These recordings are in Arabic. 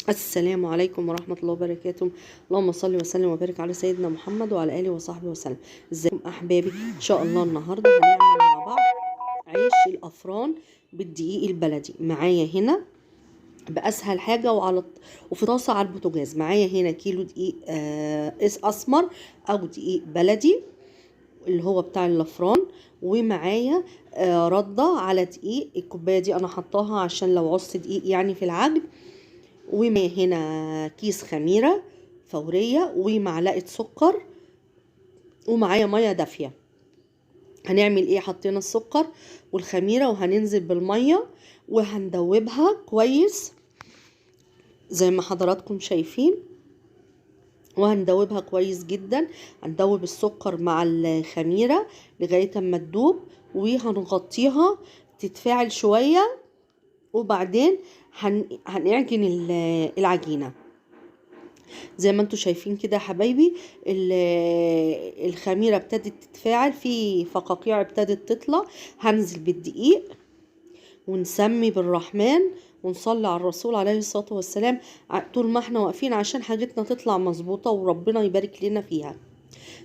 السلام عليكم ورحمة الله وبركاته. اللهم صل وسلم وبارك على سيدنا محمد وعلى آله وصحبه وسلم. ازيكم أحبابي؟ إن شاء الله النهاردة هنعمل مع بعض عيش الأفران بالدقيق البلدي. معايا هنا بأسهل حاجة وفي طاسة على البوتاجاز. معايا هنا كيلو دقيق أسمر أو دقيق بلدي اللي هو بتاع الافران، ومعايا ردة على دقيق. الكوباية دي أنا حطاها عشان لو عوزت دقيق يعني في العجن. ومعايا هنا كيس خميرة فورية ومعلقة سكر، ومعايا مية دافية. هنعمل ايه؟ حطينا السكر والخميرة وهننزل بالمية وهندوبها كويس زي ما حضراتكم شايفين، وهندوبها كويس جدا. هندوب السكر مع الخميرة لغاية اما تدوب، وهنغطيها تتفاعل شوية، وبعدين هنعجن العجينة زي ما انتوا شايفين كده يا حبايبي. الخميرة ابتدت تتفاعل، في فقاقيع ابتدت تطلع. هنزل بالدقيق ونسمي بالرحمن ونصلي على الرسول عليه الصلاة والسلام طول ما احنا واقفين عشان حاجتنا تطلع مظبوطة وربنا يبارك لنا فيها.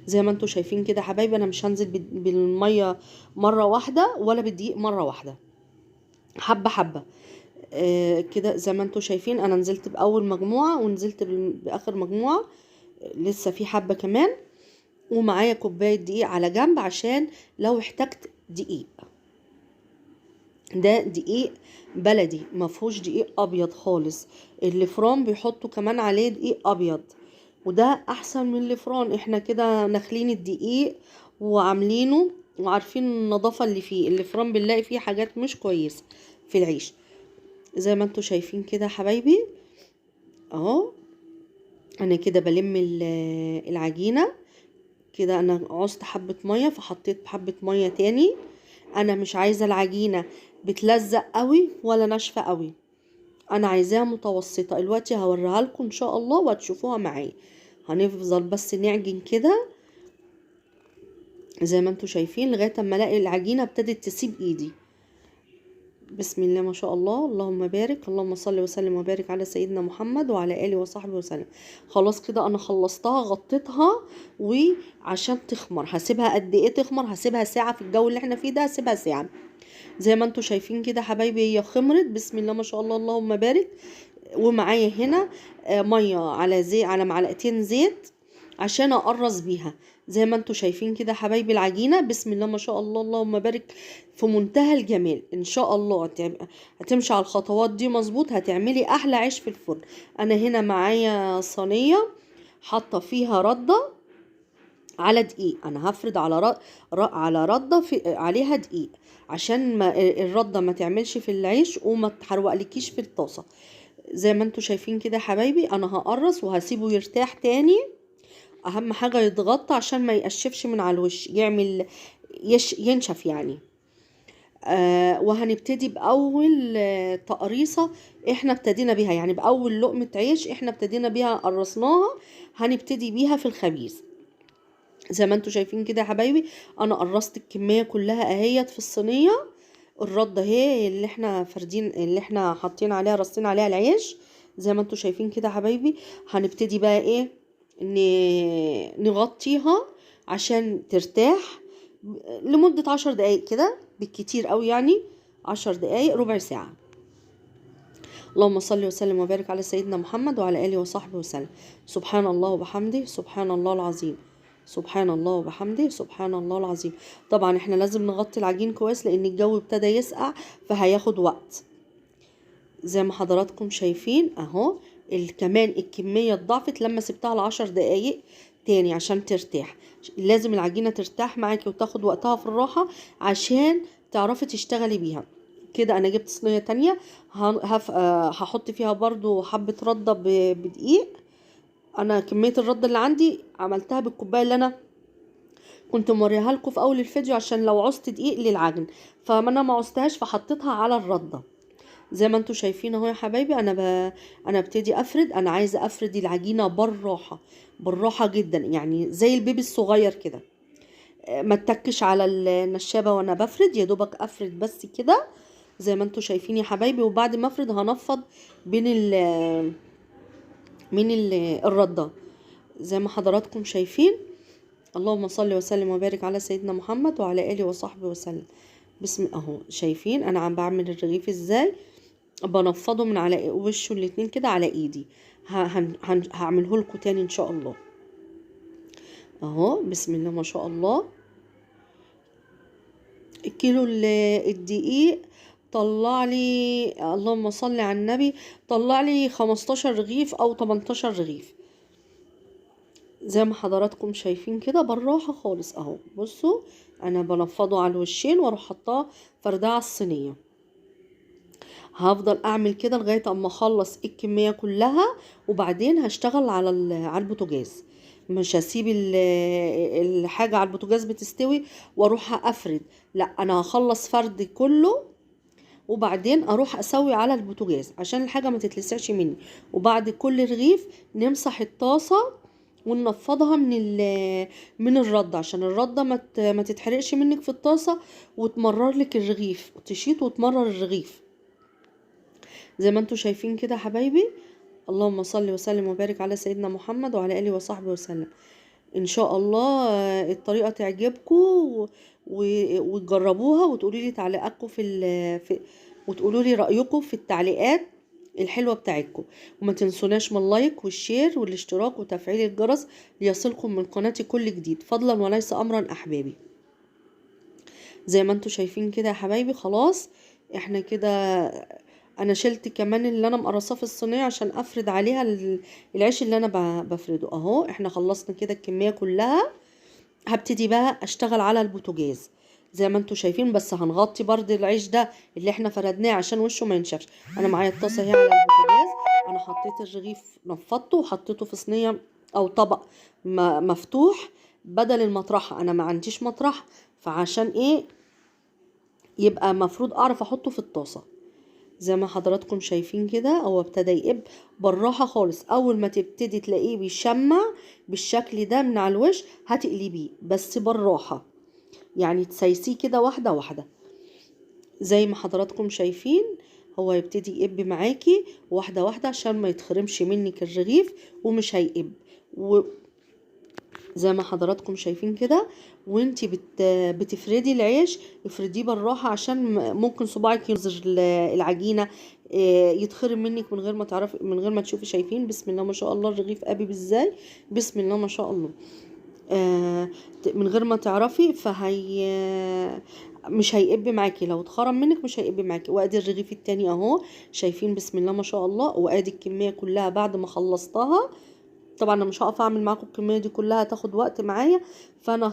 زي ما انتوا شايفين كده يا حبايبي، انا مش هنزل بالمية مرة واحدة ولا بالدقيق مرة واحدة، حبة حبة كده. زي ما انتوا شايفين انا نزلت باول مجموعة ونزلت باخر مجموعة، لسه في حبة كمان. ومعايا كوباية دقيق على جنب عشان لو احتجت دقيق. ده دقيق بلدي مفهوش دقيق ابيض خالص. الفران بيحطوا كمان عليه دقيق ابيض، وده احسن من الفران. احنا كده ناخلين الدقيق وعاملينه وعارفين النظافة اللي فيه. الفران بنلاقي فيه حاجات مش كويسة في العيش. زي ما انتوا شايفين كده حبايبي اهو. انا كده بلم العجينة كده. انا عوزت حبة مية فحطيت حبة مية تاني. انا مش عايزة العجينة بتلزق قوي ولا ناشفة قوي، انا عايزاها متوسطة. دلوقتي هوريها لكم ان شاء الله وهتشوفوها معايا. هنفضل بس نعجن كده زي ما انتوا شايفين لغاية اما الاقي العجينة ابتدت تسيب ايدي. بسم الله ما شاء الله، اللهم بارك، اللهم صل وسلم وبارك على سيدنا محمد وعلى اله وصحبه وسلم. خلاص كده انا خلصتها، غطيتها وعشان تخمر. هسيبها قد ايه تخمر؟ هسيبها ساعة. في الجو اللي احنا فيه ده هسيبها ساعة. زي ما انتوا شايفين كده حبايبي هي خمرت. بسم الله ما شاء الله، اللهم بارك. ومعايا هنا ميه على على معلقتين زيت عشان اقرص بيها. زي ما انتوا شايفين كده حبايبي العجينه بسم الله ما شاء الله، اللهم بارك، في منتهى الجمال. ان شاء الله هتمشي على الخطوات دي مظبوط، هتعملي احلى عيش في الفرن. انا هنا معايا صينيه حاطه فيها رده على دقيق. انا هفرد على رده عليها دقيق عشان ما الرده ما تعملش في العيش وما تحرقلكيش في الطاسه. زي ما انتوا شايفين كده حبايبي انا هقرص وهسيبه يرتاح تاني. اهم حاجه يتغطى عشان ما يقشفش من على الوش، يعمل ينشف يعني. وهنبتدي باول تقريصه احنا ابتدينا بيها، يعني باول لقمه عيش احنا ابتدينا بيها قرصناها، هنبتدي بيها في الخبيز. زي ما انتوا شايفين كده يا حبايبي انا قرصت الكميه كلها اهيت في الصينيه. الرده اهي اللي احنا فردين، اللي احنا حاطين عليها رصين عليها العيش. زي ما انتوا شايفين كده يا حبايبي هنبتدي بقى ايه، نغطيها عشان ترتاح لمدة 10 دقايق كده بالكتير قوي، يعني 10 دقايق ربع ساعة. اللهم صل وسلم وبارك على سيدنا محمد وعلى آله وصحبه وسلم. سبحان الله وبحمده، سبحان الله العظيم، سبحان الله وبحمده، سبحان الله العظيم. طبعا احنا لازم نغطي العجين كويس لان الجو ابتدى يسقع فهياخد وقت. زي ما حضراتكم شايفين اهو. كمان الكمية اتضاعفت لما سبتها ل10 دقايق تاني عشان ترتاح. لازم العجينة ترتاح معاكي وتاخد وقتها في الراحة عشان تعرفي تشتغلي بيها. كده انا جبت صينية تانية هحط فيها برضو حبة ردة بدقيق. انا كمية الردة اللي عندي عملتها بالكوباية اللي انا كنت موريها لكم في اول الفيديو عشان لو عوزت دقيق للعجن، فانا ما عوزتهاش فحطيتها على الردة. زي ما انتوا شايفين اهو يا حبايبي انا ابتدي افرد. انا عايزه افرد العجينه بالراحه، بالراحه جدا، يعني زي البيبي الصغير كده. ما اتكش على النشابه وانا بفرد، يا دوبك افرد بس كده زي ما انتوا شايفين يا حبايبي. وبعد ما افرد هنفض بين من الردة زي ما حضراتكم شايفين. اللهم صل وسلم وبارك على سيدنا محمد وعلى آله وصحبه وسلم. بسم اهو شايفين انا عم بعمل الرغيف ازاي، بنفضه من على وشه الاتنين كده على ايدي. هعمله لكم تاني ان شاء الله اهو. بسم الله ما شاء الله. كيلو الدقيق طلع لي، اللهم صل على النبي، طلع لي 15 رغيف او 18 رغيف زي ما حضراتكم شايفين كده بالراحه خالص اهو. بصوا انا بنفضه على الوشين واروح حطاه فرداه على الصينيه. هفضل اعمل كده لغايه اما اخلص الكميه كلها، وبعدين هشتغل على البوتاجاز. مش هسيب الحاجه على البوتاجاز بتستوي واروح افرد، لا انا هخلص فرد كله وبعدين اروح اسوي على البوتاجاز عشان الحاجه ما تتلسعش مني. وبعد كل رغيف نمسح الطاسه وننفضها من الرده عشان الرده ما تتحرقش منك في الطاسه وتمرر لك الرغيف، تشيط وتمرر الرغيف زي ما انتوا شايفين كده حبايبي. اللهم صل وسلم وبارك على سيدنا محمد وعلى اله وصحبه وسلم. ان شاء الله الطريقه تعجبكم وتجربوها وتقولوا لي تعليقاتكم وتقولوا لي رايكم في التعليقات الحلوه بتاعتكم. وما تنسوناش من اللايك والشير والاشتراك وتفعيل الجرس ليصلكم من قناتي كل جديد فضلا وليس امرا احبابي. زي ما انتوا شايفين كده يا حبايبي خلاص احنا كده. انا شلت كمان اللي انا مقرصاه في الصينيه عشان افرد عليها العيش اللي انا بفرده اهو. احنا خلصنا كده الكميه كلها. هبتدي بقى اشتغل على البوتاجاز زي ما انتوا شايفين، بس هنغطي برضه العيش ده اللي احنا فردناه عشان وشه ما ينشفش. انا معايا الطاسه اهي على البوتاجاز، انا حطيت الرغيف نفضته وحطيته في صينيه او طبق مفتوح بدل المطرحه. انا ما عنديش مطرح، فعشان ايه يبقى مفروض اعرف احطه في الطاسه زي ما حضراتكم شايفين كده. هو ابتدى يقب بالراحه خالص. اول ما تبتدي تلاقيه بيشمع بالشكل ده من على الوش هتقلبيه بس بالراحه، يعني تسيسيه كده واحده واحده زي ما حضراتكم شايفين. هو يبتدي يقب معاكي واحده واحده عشان ما يتخرمش منك الرغيف ومش هيقب. زي ما حضراتكم شايفين كده وانتي بتفردي العيش افرديه بالراحه عشان ممكن صباعك ينزل العجينه يتخرم منك من غير ما تعرفي، من غير ما تشوفي. شايفين بسم الله ما شاء الله الرغيف قابب ازاي، بسم الله ما شاء الله. من غير ما تعرفي مش هيقب معاكي، لو اتخرم منك مش هيقب معاكي. وادي الرغيف التاني اهو شايفين بسم الله ما شاء الله. وادي الكميه كلها بعد ما خلصتها. طبعا انا مش هقف اعمل معاكم الكميه دي كلها، هتاخد وقت معايا. فانا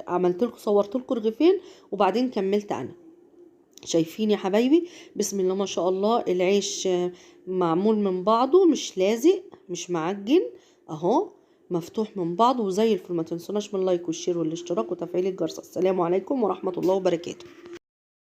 عملت لكم صورت لكم رغيفين وبعدين كملت انا. شايفين يا حبايبي بسم الله ما شاء الله العيش معمول من بعضه، مش لازق مش معجن اهو، مفتوح من بعضه وزي الفل. ما تنسوناش من اللايك والشير والاشتراك وتفعيل الجرس. السلام عليكم ورحمه الله وبركاته.